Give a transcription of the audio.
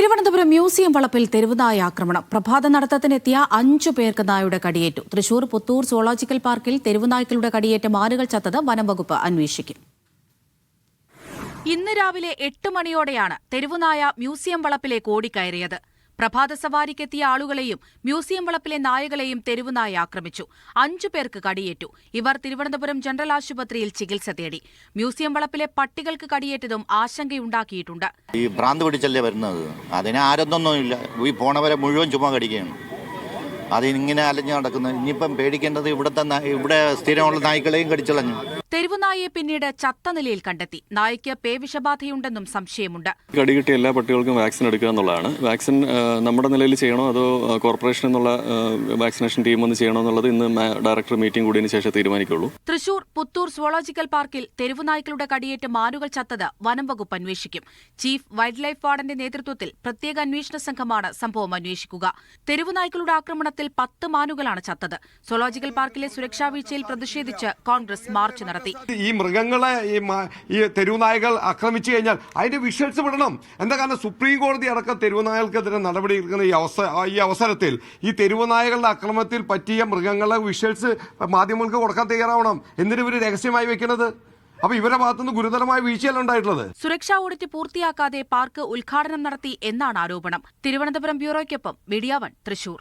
Thiruvananthapuram museum വളപ്പിൽ തെരുവുനായ ആക്രമണം. പ്രഭാത നടത്തത്തിനെത്തിയ 5 പേർക്ക് നായയുടെ കടിയേറ്റു. തൃശൂർ പുത്തൂർ സുവോളജിക്കൽ പാർക്കിൽ തെരുവുനായ്ക്കളുടെ കടിയേറ്റ് മാനുകൾ ചത്തത് വനംവകുപ്പ് അന്വേഷിക്കും. ഇന്ന് രാവിലെ 8 മണിയോടെയാണ് തെരുവുനായ മ്യൂസിയം വളപ്പിലേക്ക് ഓടിക്കയറിയത്. പ്രഭാത സവാരിക്കെത്തിയ ആളുകളെയും മ്യൂസിയം വളപ്പിലെ നായകളെയും തെരുവുനായ ആക്രമിച്ചു. 5 പേർക്ക് കടിയേറ്റു. ഇവർ തിരുവനന്തപുരം ജനറൽ ആശുപത്രിയിൽ ചികിത്സ തേടി. മ്യൂസിയം വളപ്പിലെ പട്ടികൾക്ക് കടിയേറ്റതും ആശങ്കയുണ്ടാക്കിയിട്ടുണ്ട്. ഈ ഭ്രാന്ത് പിടിച്ചല്ലേ വരുന്നത്, അതിനെ ആരൊന്നൊന്നുമില്ല. ഈ പോണവരെ മുഴുവൻ ചുമ്മാ കടിക്കുകയാണ്. അതിങ്ങനെ അലഞ്ഞു നടക്കുന്നത്. ഇനിയിപ്പം പേടിക്കേണ്ടത് ഇവിടെ സ്ഥിരമുള്ള നായ്ക്കളെയും കടിച്ചളഞ്ഞു. തെരുവുനായയെ പിന്നീട് ചത്ത നിലയിൽ കണ്ടെത്തി. നായയ്ക്ക് പേവിഷബാധയുണ്ടെന്നും സംശയമുണ്ട്. കടികിട്ടിയ എല്ലാ പട്ടികൾക്കും വാക്സിൻ എടുക്കുക എന്നുള്ളതാണ്. വാക്സിൻ നമ്മുടെ നിലയിൽ ചെയ്യണോ അതോ കോർപ്പറേഷൻ എന്നുള്ള വാക്സിനേഷൻ ടീം ഒന്ന് ചെയ്യണോ എന്നുള്ളത് ഇന്ന് ഡയറക്ടർ മീറ്റിംഗ് കൂടിയതിനു ശേഷം തീരുമാനിക്കുള്ളൂ. തൃശൂർ പുത്തൂർ സുവോളജിക്കൽ പാർക്കിൽ തെരുവുനായ്ക്കളുടെ കടിയേറ്റ് മാനുകൾ ചത്തത് വനംവകുപ്പ് അന്വേഷിക്കും. ചീഫ് വൈൽഡ് ലൈഫ് വാർഡന്റെ നേതൃത്വത്തിൽ പ്രത്യേക അന്വേഷണ സംഘമാണ് സംഭവം അന്വേഷിക്കുക. തെരുവുനായ്ക്കളുടെ ആക്രമണത്തിൽ 10 മാനുകളാണ് ചത്തത്. സുവോളജിക്കൽ പാർക്കിലെ സുരക്ഷാ വീഴ്ചയിൽ പ്രതിഷേധിച്ച് കോൺഗ്രസ് മാർച്ച് നടത്തി. ഈ മൃഗങ്ങളെ ഈ തെരുവുനായകൾ ആക്രമിച്ചു കഴിഞ്ഞാൽ അതിന്റെ വിഷ്വൽസ് വിടണം. എന്താ കാരണം സുപ്രീം കോടതി അടക്കം തെരുവുനായകൾക്കെതിരെ നടപടി എടുക്കുന്ന ഈ അവസരത്തിൽ ഈ തെരുവുനായകളുടെ ആക്രമണത്തിൽ പറ്റിയ മൃഗങ്ങളെ വിഷ്വൽസ് മാധ്യമങ്ങൾക്ക് കൊടുക്കാൻ തയ്യാറാവണം. എന്നിട്ട് ഇവര് രഹസ്യമായി വെക്കുന്നത്. അപ്പൊ ഇവരുടെ ഭാഗത്തുനിന്ന് ഗുരുതരമായ വീഴ്ചയല്ല ഉണ്ടായിട്ടുള്ളത്. സുരക്ഷാ ഓഡിറ്റ് പൂർത്തിയാക്കാതെ പാർക്ക് ഉദ്ഘാടനം നടത്തി എന്നാണ് ആരോപണം. തിരുവനന്തപുരം ബ്യൂറോയ്ക്കൊപ്പം മീഡിയ 1 തൃശൂർ.